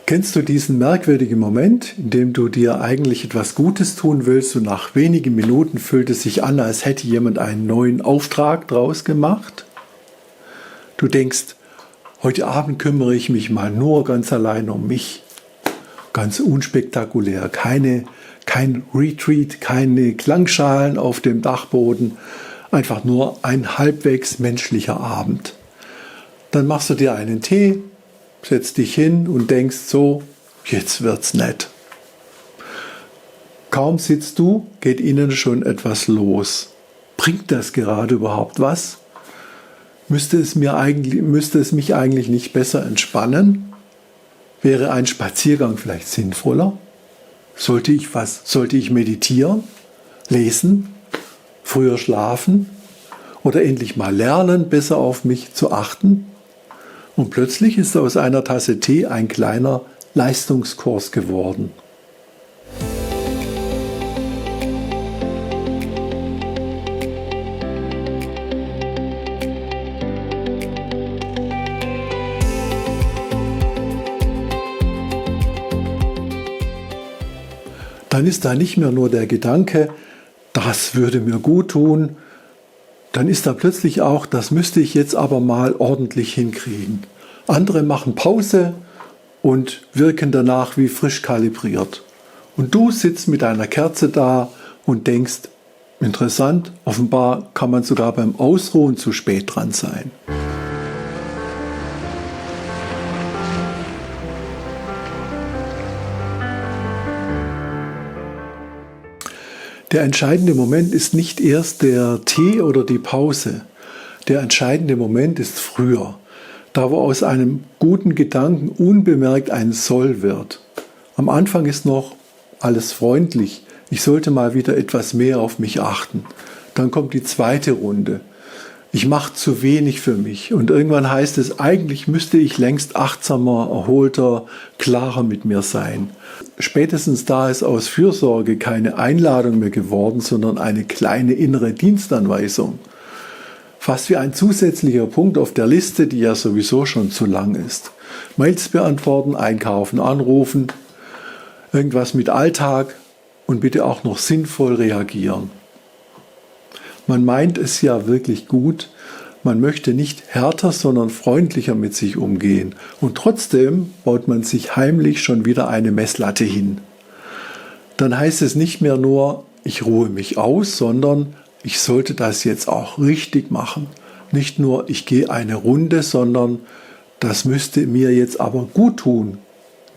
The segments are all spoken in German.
Kennst du diesen merkwürdigen Moment, in dem du dir eigentlich etwas Gutes tun willst und nach wenigen Minuten fühlt es sich an, als hätte jemand einen neuen Auftrag draus gemacht? Du denkst, heute Abend kümmere ich mich mal nur ganz allein um mich. Ganz unspektakulär, kein Retreat, keine Klangschalen auf dem Dachboden, einfach nur ein halbwegs menschlicher Abend. Dann machst du dir einen Tee, setzt dich hin und denkst so, jetzt wird's nett. Kaum sitzt du, geht innen schon etwas los. Bringt das gerade überhaupt was? Müsste es mich eigentlich nicht besser entspannen? Wäre ein Spaziergang vielleicht sinnvoller? Sollte ich meditieren, lesen, früher schlafen oder endlich mal lernen, besser auf mich zu achten? Und plötzlich ist aus einer Tasse Tee ein kleiner Leistungskurs geworden. Dann ist da nicht mehr nur der Gedanke, das würde mir gut tun. Dann ist da plötzlich auch, das müsste ich jetzt aber mal ordentlich hinkriegen. Andere machen Pause und wirken danach wie frisch kalibriert. Und du sitzt mit einer Kerze da und denkst, interessant, offenbar kann man sogar beim Ausruhen zu spät dran sein. Der entscheidende Moment ist nicht erst der Tee oder die Pause. Der entscheidende Moment ist früher, da wo aus einem guten Gedanken unbemerkt ein Soll wird. Am Anfang ist noch alles freundlich. Ich sollte mal wieder etwas mehr auf mich achten. Dann kommt die zweite Runde. Ich mache zu wenig für mich. Und irgendwann heißt es, eigentlich müsste ich längst achtsamer, erholter, klarer mit mir sein. Spätestens da ist aus Fürsorge keine Einladung mehr geworden, sondern eine kleine innere Dienstanweisung. Fast wie ein zusätzlicher Punkt auf der Liste, die ja sowieso schon zu lang ist. Mails beantworten, einkaufen, anrufen, irgendwas mit Alltag und bitte auch noch sinnvoll reagieren. Man meint es ja wirklich gut, man möchte nicht härter, sondern freundlicher mit sich umgehen. Und trotzdem baut man sich heimlich schon wieder eine Messlatte hin. Dann heißt es nicht mehr nur, ich ruhe mich aus, sondern ich sollte das jetzt auch richtig machen. Nicht nur, ich gehe eine Runde, sondern das müsste mir jetzt aber gut tun.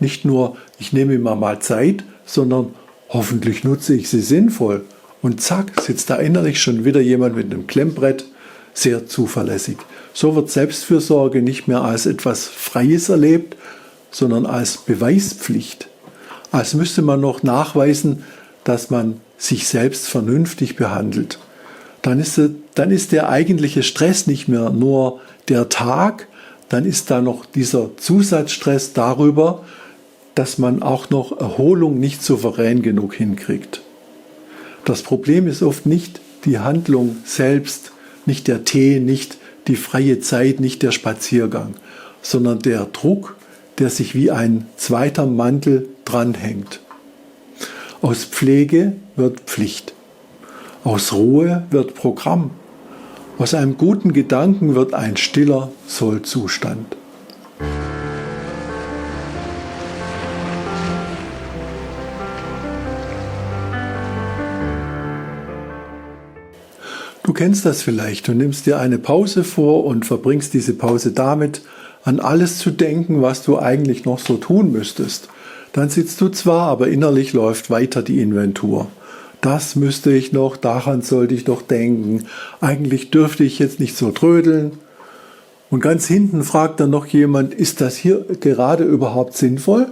Nicht nur, ich nehme mir mal Zeit, sondern hoffentlich nutze ich sie sinnvoll. Und zack, sitzt da innerlich schon wieder jemand mit einem Klemmbrett, sehr zuverlässig. So wird Selbstfürsorge nicht mehr als etwas Freies erlebt, sondern als Beweispflicht. Als müsste man noch nachweisen, dass man sich selbst vernünftig behandelt. Dann ist der eigentliche Stress nicht mehr nur der Tag, dann ist da noch dieser Zusatzstress darüber, dass man auch noch Erholung nicht souverän genug hinkriegt. Das Problem ist oft nicht die Handlung selbst, nicht der Tee, nicht die freie Zeit, nicht der Spaziergang, sondern der Druck, der sich wie ein zweiter Mantel dranhängt. Aus Pflege wird Pflicht. Aus Ruhe wird Programm. Aus einem guten Gedanken wird ein stiller Sollzustand. Du kennst das vielleicht, du nimmst dir eine Pause vor und verbringst diese Pause damit, an alles zu denken, was du eigentlich noch so tun müsstest. Dann sitzt du zwar, aber innerlich läuft weiter die Inventur. Das müsste ich noch, daran sollte ich doch denken. Eigentlich dürfte ich jetzt nicht so trödeln. Und ganz hinten fragt dann noch jemand, ist das hier gerade überhaupt sinnvoll?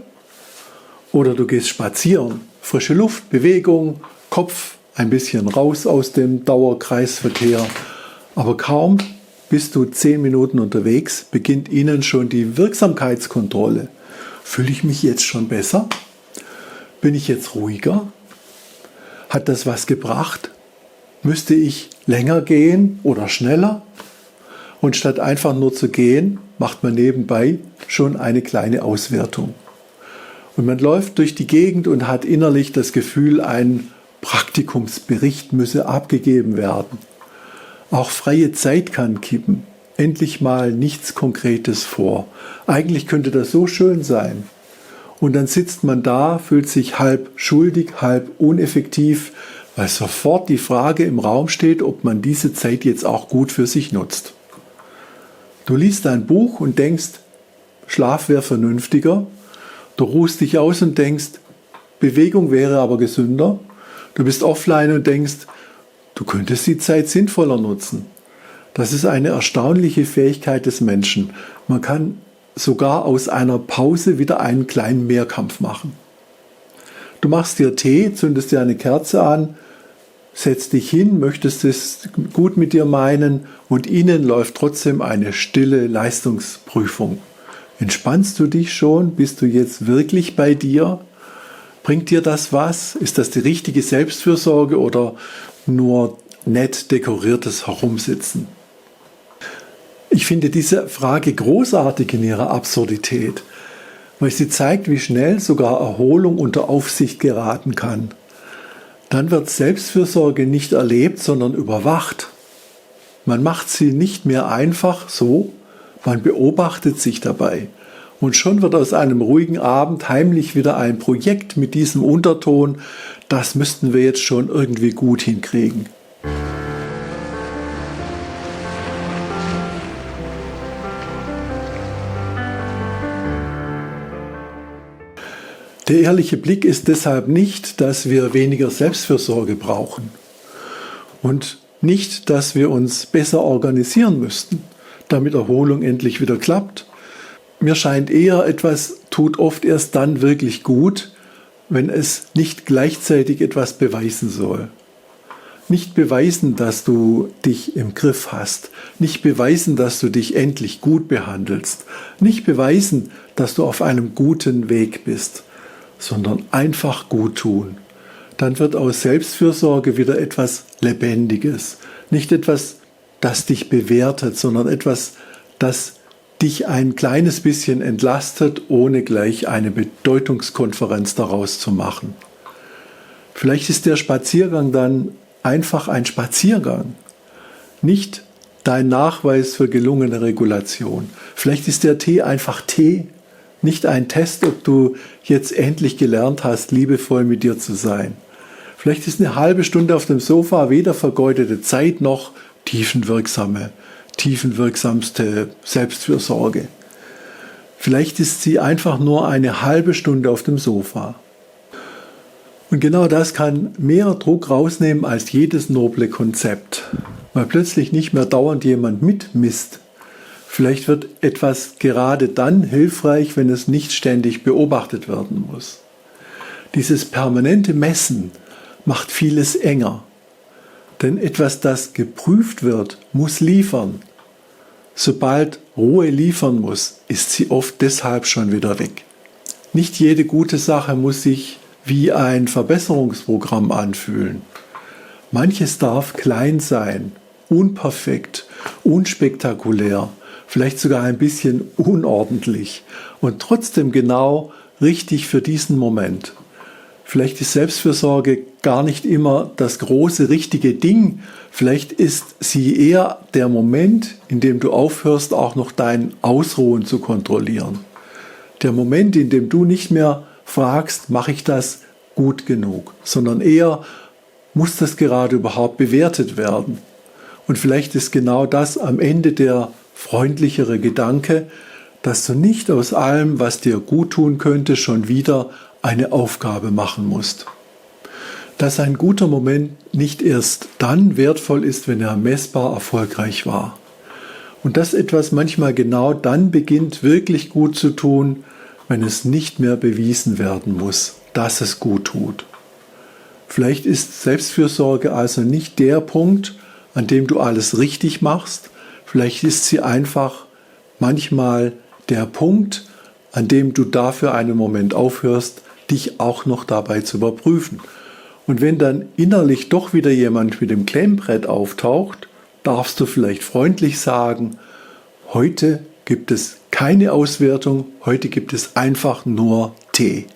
Oder du gehst spazieren, frische Luft, Bewegung, Kopf, ein bisschen raus aus dem Dauerkreisverkehr. Aber kaum bist du 10 Minuten unterwegs, beginnt ihnen schon die Wirksamkeitskontrolle. Fühle ich mich jetzt schon besser? Bin ich jetzt ruhiger? Hat das was gebracht? Müsste ich länger gehen oder schneller? Und statt einfach nur zu gehen, macht man nebenbei schon eine kleine Auswertung. Und man läuft durch die Gegend und hat innerlich das Gefühl, ein Praktikumsbericht müsse abgegeben werden. Auch freie Zeit kann kippen. Endlich mal nichts Konkretes vor. Eigentlich könnte das so schön sein. Und dann sitzt man da, fühlt sich halb schuldig, halb uneffektiv, weil sofort die Frage im Raum steht, ob man diese Zeit jetzt auch gut für sich nutzt. Du liest ein Buch und denkst, Schlaf wäre vernünftiger. Du ruhst dich aus und denkst, Bewegung wäre aber gesünder. Du bist offline und denkst, du könntest die Zeit sinnvoller nutzen. Das ist eine erstaunliche Fähigkeit des Menschen. Man kann sogar aus einer Pause wieder einen kleinen Mehrkampf machen. Du machst dir Tee, zündest dir eine Kerze an, setzt dich hin, möchtest es gut mit dir meinen und innen läuft trotzdem eine stille Leistungsprüfung. Entspannst du dich schon? Bist du jetzt wirklich bei dir? Bringt dir das was? Ist das die richtige Selbstfürsorge oder nur nett dekoriertes Herumsitzen? Ich finde diese Frage großartig in ihrer Absurdität, weil sie zeigt, wie schnell sogar Erholung unter Aufsicht geraten kann. Dann wird Selbstfürsorge nicht erlebt, sondern überwacht. Man macht sie nicht mehr einfach so, man beobachtet sich dabei. Und schon wird aus einem ruhigen Abend heimlich wieder ein Projekt mit diesem Unterton, das müssten wir jetzt schon irgendwie gut hinkriegen. Der ehrliche Blick ist deshalb nicht, dass wir weniger Selbstfürsorge brauchen und nicht, dass wir uns besser organisieren müssten, damit Erholung endlich wieder klappt. Mir scheint eher, etwas tut oft erst dann wirklich gut, wenn es nicht gleichzeitig etwas beweisen soll. Nicht beweisen, dass du dich im Griff hast. Nicht beweisen, dass du dich endlich gut behandelst. Nicht beweisen, dass du auf einem guten Weg bist, sondern einfach gut tun. Dann wird aus Selbstfürsorge wieder etwas Lebendiges. Nicht etwas, das dich bewertet, sondern etwas, das dich ein kleines bisschen entlastet, ohne gleich eine Bedeutungskonferenz daraus zu machen. Vielleicht ist der Spaziergang dann einfach ein Spaziergang, nicht dein Nachweis für gelungene Regulation. Vielleicht ist der Tee einfach Tee, nicht ein Test, ob du jetzt endlich gelernt hast, liebevoll mit dir zu sein. Vielleicht ist eine halbe Stunde auf dem Sofa weder vergeudete Zeit noch tiefenwirksamste Selbstfürsorge. Vielleicht ist sie einfach nur eine halbe Stunde auf dem Sofa. Und genau das kann mehr Druck rausnehmen als jedes noble Konzept, weil plötzlich nicht mehr dauernd jemand mitmisst. Vielleicht wird etwas gerade dann hilfreich, wenn es nicht ständig beobachtet werden muss. Dieses permanente Messen macht vieles enger. Denn etwas, das geprüft wird, muss liefern. Sobald Ruhe liefern muss, ist sie oft deshalb schon wieder weg. Nicht jede gute Sache muss sich wie ein Verbesserungsprogramm anfühlen. Manches darf klein sein, unperfekt, unspektakulär, vielleicht sogar ein bisschen unordentlich und trotzdem genau richtig für diesen Moment. Vielleicht ist Selbstfürsorge gar nicht immer das große, richtige Ding. Vielleicht ist sie eher der Moment, in dem du aufhörst, auch noch dein Ausruhen zu kontrollieren. Der Moment, in dem du nicht mehr fragst, mache ich das gut genug, sondern eher, muss das gerade überhaupt bewertet werden? Und vielleicht ist genau das am Ende der freundlichere Gedanke, dass du nicht aus allem, was dir gut tun könnte, schon wieder eine Aufgabe machen musst. Dass ein guter Moment nicht erst dann wertvoll ist, wenn er messbar erfolgreich war. Und dass etwas manchmal genau dann beginnt, wirklich gut zu tun, wenn es nicht mehr bewiesen werden muss, dass es gut tut. Vielleicht ist Selbstfürsorge also nicht der Punkt, an dem du alles richtig machst. Vielleicht ist sie einfach manchmal der Punkt, an dem du dafür einen Moment aufhörst, dich auch noch dabei zu überprüfen. Und wenn dann innerlich doch wieder jemand mit dem Klemmbrett auftaucht, darfst du vielleicht freundlich sagen, heute gibt es keine Auswertung, heute gibt es einfach nur Tee.